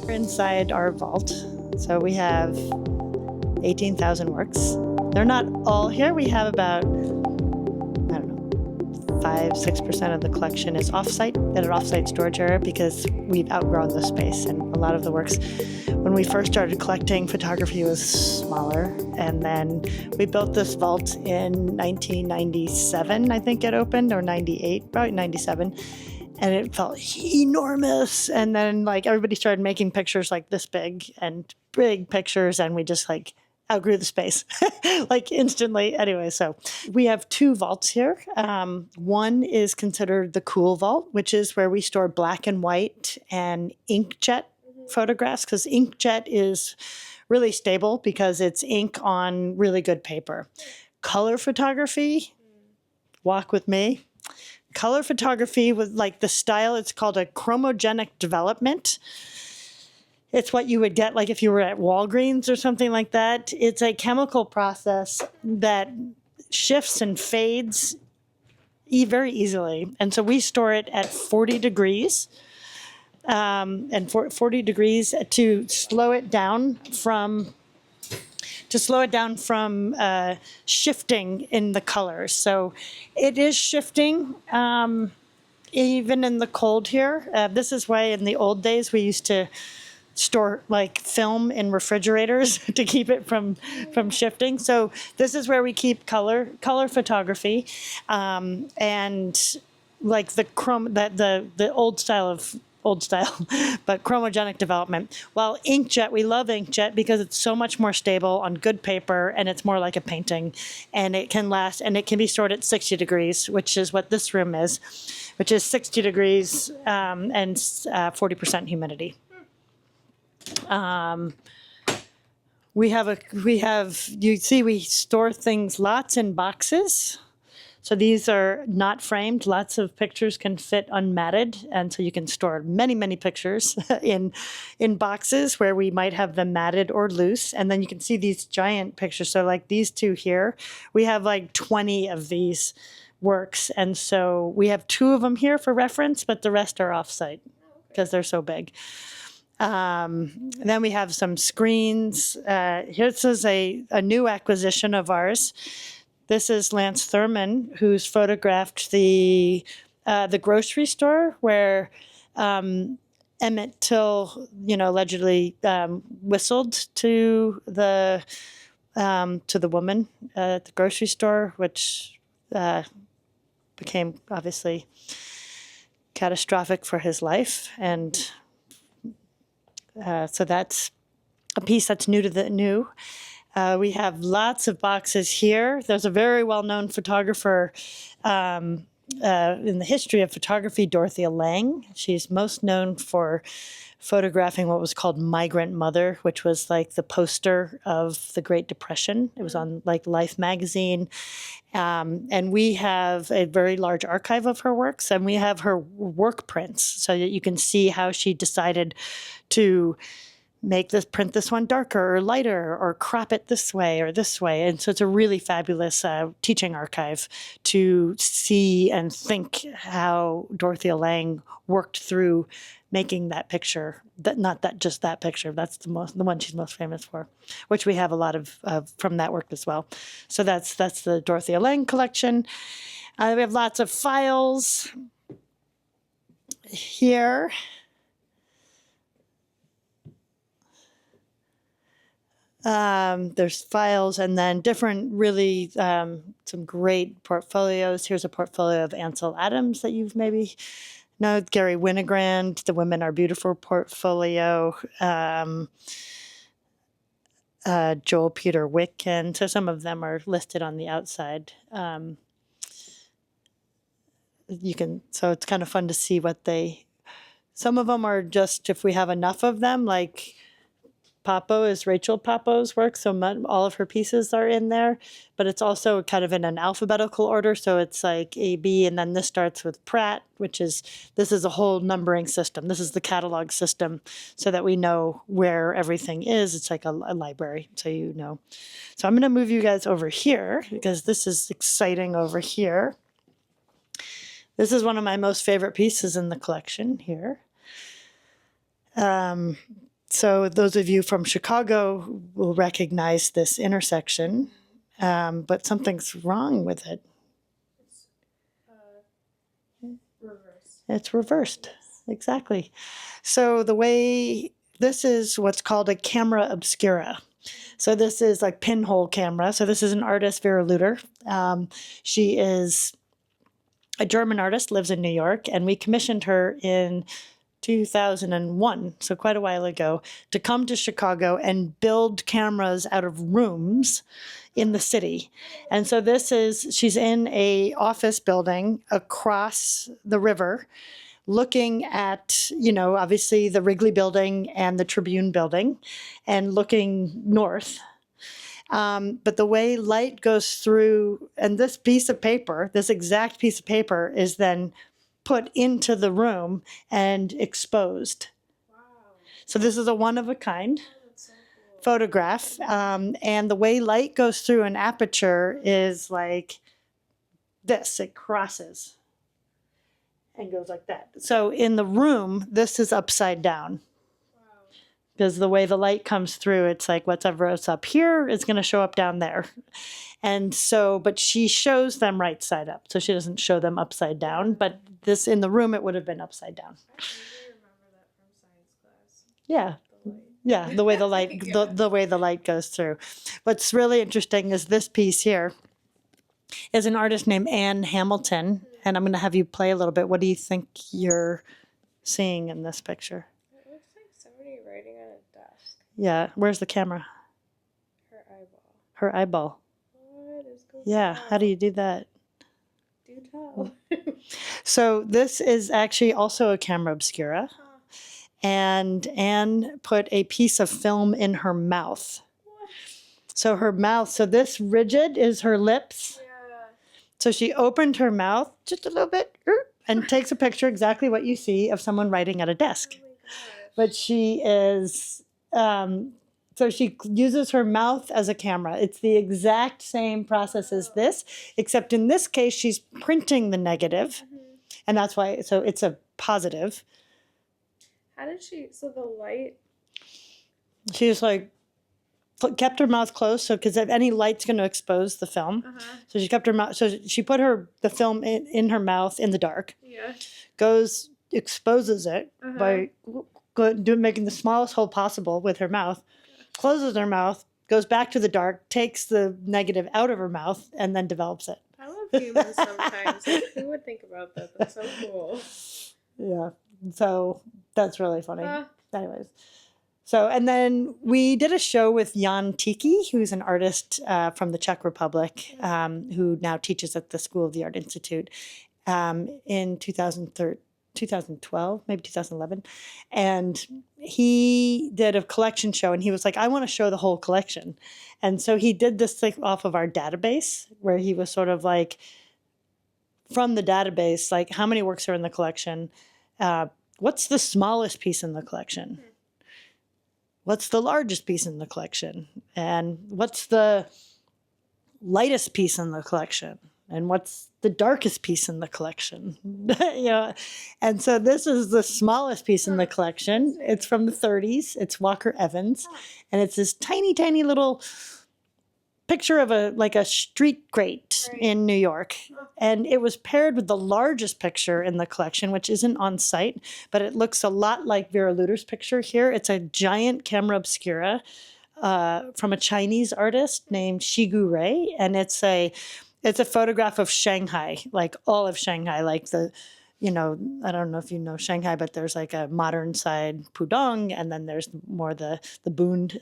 Inside our vault, so we have 18,000 works. They're not all here. We have about, I don't know, 5-6% of the collection is offsite, at an offsite storage area, because we've outgrown the space. And a lot of the works, when we first started collecting, photography was smaller. And then we built this vault in 1997, I think it opened, or 98, probably 97. And it felt enormous. And then like everybody started making pictures like this big and big pictures, and we just like outgrew the space like instantly. Anyway, so we have two vaults here. One is considered the cool vault, which is where we store black and white and inkjet photographs, because inkjet is really stable because it's ink on really good paper. Color photography, walk with me. Color photography with like the style, it's called a chromogenic development. It's what you would get like if you were at Walgreens or something like that. It's a chemical process that shifts and fades very easily. And so we store it at 40 degrees. And 40 degrees to slow it down from shifting in the colors. So it is shifting even in the cold here. This is why in the old days we used to store like film in refrigerators to keep it from shifting. So this is where we keep color photography, and like the old style, but chromogenic development. While inkjet, we love inkjet because it's so much more stable on good paper, and it's more like a painting, and it can last, and it can be stored at 60 degrees, which is what this room is, which is 60 degrees and 40% humidity. We store things lots in boxes. So these are not framed. Lots of pictures can fit unmatted. And so you can store many, many pictures in boxes where we might have them matted or loose. And then you can see these giant pictures. So like these two here, we have like 20 of these works. And so we have 2 of them here for reference, but the rest are offsite because they're so big. Then we have some screens. This is a new acquisition of ours. This is Lance Thurman, who's photographed the grocery store where Emmett Till, allegedly whistled to the woman at the grocery store, which became obviously catastrophic for his life. And so that's a piece that's new to the new. We have lots of boxes here. There's a very well-known photographer in the history of photography, Dorothea Lange. She's most known for photographing what was called Migrant Mother, which was like the poster of the Great Depression. It was on like Life magazine. And we have a very large archive of her works, and we have her work prints so that you can see how she decided to print this one darker or lighter, or crop it this way or this way. And so it's a really fabulous teaching archive to see and think how Dorothea Lange worked through making that picture. Just that picture. That's the one she's most famous for, which we have a lot of from that work as well. So that's the Dorothea Lange collection. We have lots of files here. There's files, and then different, really, some great portfolios. Here's a portfolio of Ansel Adams that you've maybe know. Gary Winogrand, The Women Are Beautiful portfolio. Joel Peter Wick, and so some of them are listed on the outside. So it's kind of fun to see some of them are just, if we have enough of them, like Papo is Rachel Papo's work, so all of her pieces are in there, but it's also kind of in an alphabetical order, so it's like A, B, and then this starts with Pratt, this is a whole numbering system. This is the catalog system so that we know where everything is. It's like a library, so you know. So I'm going to move you guys over here because this is exciting over here. This is one of my most favorite pieces in the collection here. So those of you from Chicago will recognize this intersection, but something's wrong with it. It's reversed. It's reversed. Exactly. So this is what's called a camera obscura. So this is like pinhole camera. So this is an artist, Vera Lutter. She is a German artist, lives in New York, and we commissioned her in 2001, so quite a while ago, to come to Chicago and build cameras out of rooms in the city. And so she's in a office building across the river, looking at, obviously the Wrigley building and the Tribune building, and looking north. But the way light goes through, and this exact piece of paper is then put into the room and exposed. Wow. So this is a one-of-a-kind That's so cool. photograph. And the way light goes through an aperture is like this. It crosses and goes like that. So in the room, this is upside down. Because the way the light comes through, it's like whatever's up here is going to show up down there. And so, but she shows them right side up. So she doesn't show them upside down. But this, in the room, it would have been upside down. I really remember that from science class. Yeah. The light. Yeah, the way the light, Yeah. the way the light goes through. What's really interesting is this piece here is an artist named Anne Hamilton. And I'm going to have you play a little bit. What do you think you're seeing in this picture? It looks like somebody writing on a desk. Yeah, where's the camera? Her eyeball. Her eyeball. What is going on? Yeah, how do you do that? Do tell. So this is actually also a camera obscura. Huh. And Anne put a piece of film in her mouth. What? So her mouth, so this rigid is her lips. Yeah. So she opened her mouth just a little bit and takes a picture, exactly what you see, of someone writing at a desk. Oh my gosh. But she is, so she uses her mouth as a camera. It's the exact same process as this, except in this case, she's printing the negative. And that's why, so it's a positive. How did she, so the light, She just like kept her mouth closed, so because if any light's going to expose the film, so she kept her mouth. So she put the film in her mouth in the dark. yeah. Exposes it by making the smallest hole possible with her mouth. Closes her mouth, goes back to the dark, takes the negative out of her mouth, and then develops it. I love humans sometimes. Like, who would think about that? That's so cool. Yeah, so that's really funny. Huh. Anyways. So, and then we did a show with Jan Tiki, who's an artist from the Czech Republic, who now teaches at the School of the Art Institute, in 2012, maybe 2011. And he did a collection show, and he was like, I want to show the whole collection. And so he did this thing off of our database, where he was sort of like, from the database, like, how many works are in the collection? What's the smallest piece in the collection? What's the largest piece in the collection? And what's the lightest piece in the collection? And what's the darkest piece in the collection? And so this is the smallest piece in the collection. It's from the 30s. It's Walker Evans. And it's this tiny, tiny little picture of a street grate in New York. And it was paired with the largest picture in the collection, which isn't on site, but it looks a lot like Vera Lutter's picture here. It's a giant camera obscura from a Chinese artist named Shigu Rei. And it's a photograph of Shanghai, like all of Shanghai, like I don't know if you know Shanghai, but there's like a modern side, Pudong, and then there's more the Bund,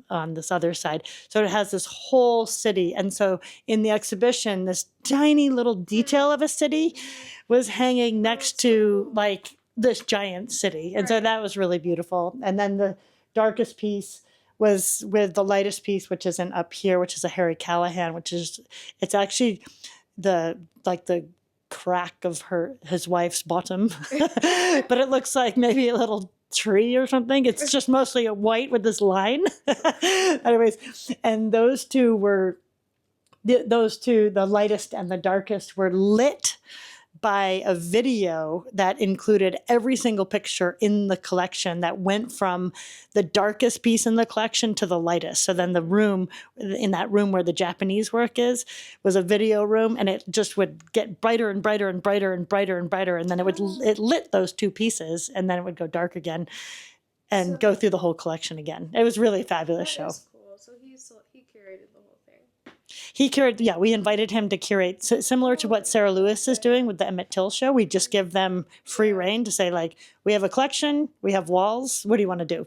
on this other side. So it has this whole city. And so in the exhibition, this tiny little detail of a city was hanging next to like this giant city. And so that was really beautiful. And then the darkest piece was with the lightest piece, which isn't up here, which is a Harry Callahan, it's actually the crack of his wife's bottom, but it looks like maybe a little tree or something. It's just mostly a white with this line. Anyways, and those two, the lightest and the darkest, were lit by a video that included every single picture in the collection that went from the darkest piece in the collection to the lightest. So then the room, in that room where the Japanese work is, was a video room, and it just would get brighter and brighter and brighter and brighter and brighter, and then it lit those two pieces, and then it would go dark again and go through the whole collection again. It was really a fabulous show. That's cool. So he curated the whole thing. He curated, yeah, we invited him to curate, similar to what Sarah Lewis is doing with the Emmett Till show. We just give them free reign to say, like, we have a collection, we have walls, what do you want to do?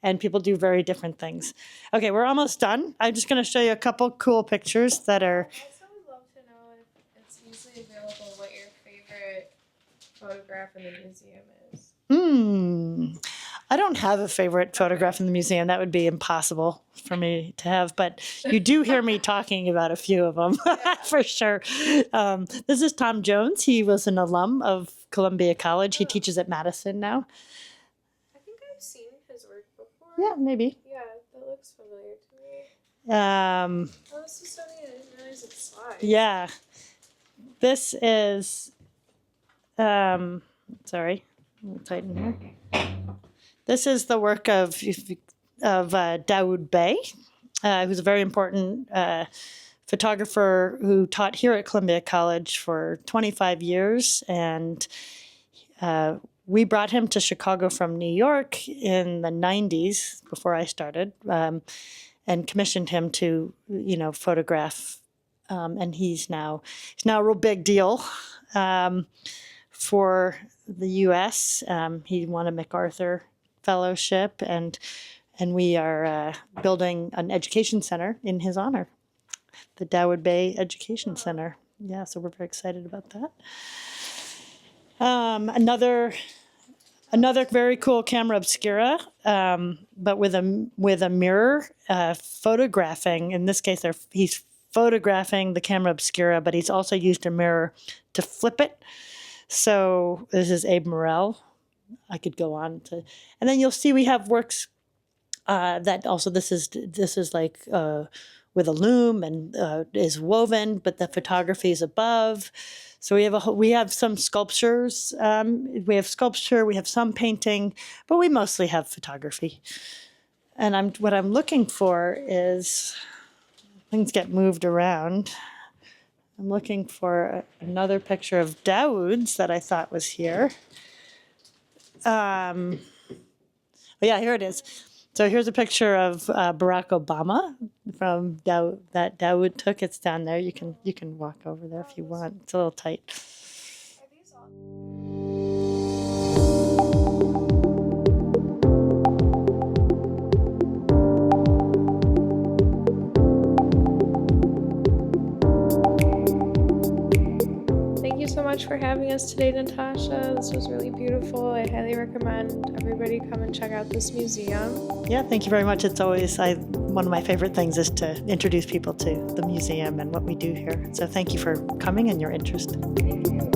And people do very different things. Okay, we're almost done. I'm just going to show you a couple cool pictures that are... I also would love to know if it's easily available what your favorite photograph in the museum is. I don't have a favorite photograph in the museum. That would be impossible for me to have, but you do hear me talking about a few of them for sure. This is Tom Jones. He was an alum of Columbia College. He teaches at Madison now. I think I've seen his work before. Yeah, maybe. Yeah, that looks familiar to me. Oh, this is so neat. I didn't realize it's slides. Yeah. This is, sorry, I'll tighten here. This is the work of Dawood Bey, who's a very important photographer who taught here at Columbia College for 25 years. And we brought him to Chicago from New York in the 90s, before I started, and commissioned him to, photograph. And he's now a real big deal for the U.S. He won a MacArthur Fellowship, and we are building an education center in his honor, the Dawood Bey Education Center. Yeah, so we're very excited about that. Another very cool camera obscura, but with a mirror, photographing. In this case, he's photographing the camera obscura, but he's also used a mirror to flip it. So this is Abe Morell. I could go on to, and then you'll see we have works that also this is like with a loom and is woven, but the photography is above. So we have some sculptures. We have sculpture. We have some painting, but we mostly have photography. And what I'm looking for is, things get moved around. I'm looking for another picture of Dawood's that I thought was here. Yeah, here it is. So here's a picture of Barack Obama from that Dawood took. It's down there. You can walk over there if you want. It's a little tight. Are these all? So much for having us today, Natasha. This was really beautiful. I highly recommend everybody come and check out this museum. Yeah, thank you very much. It's always one of my favorite things is to introduce people to the museum and what we do here. So thank you for coming and your interest. Thank you.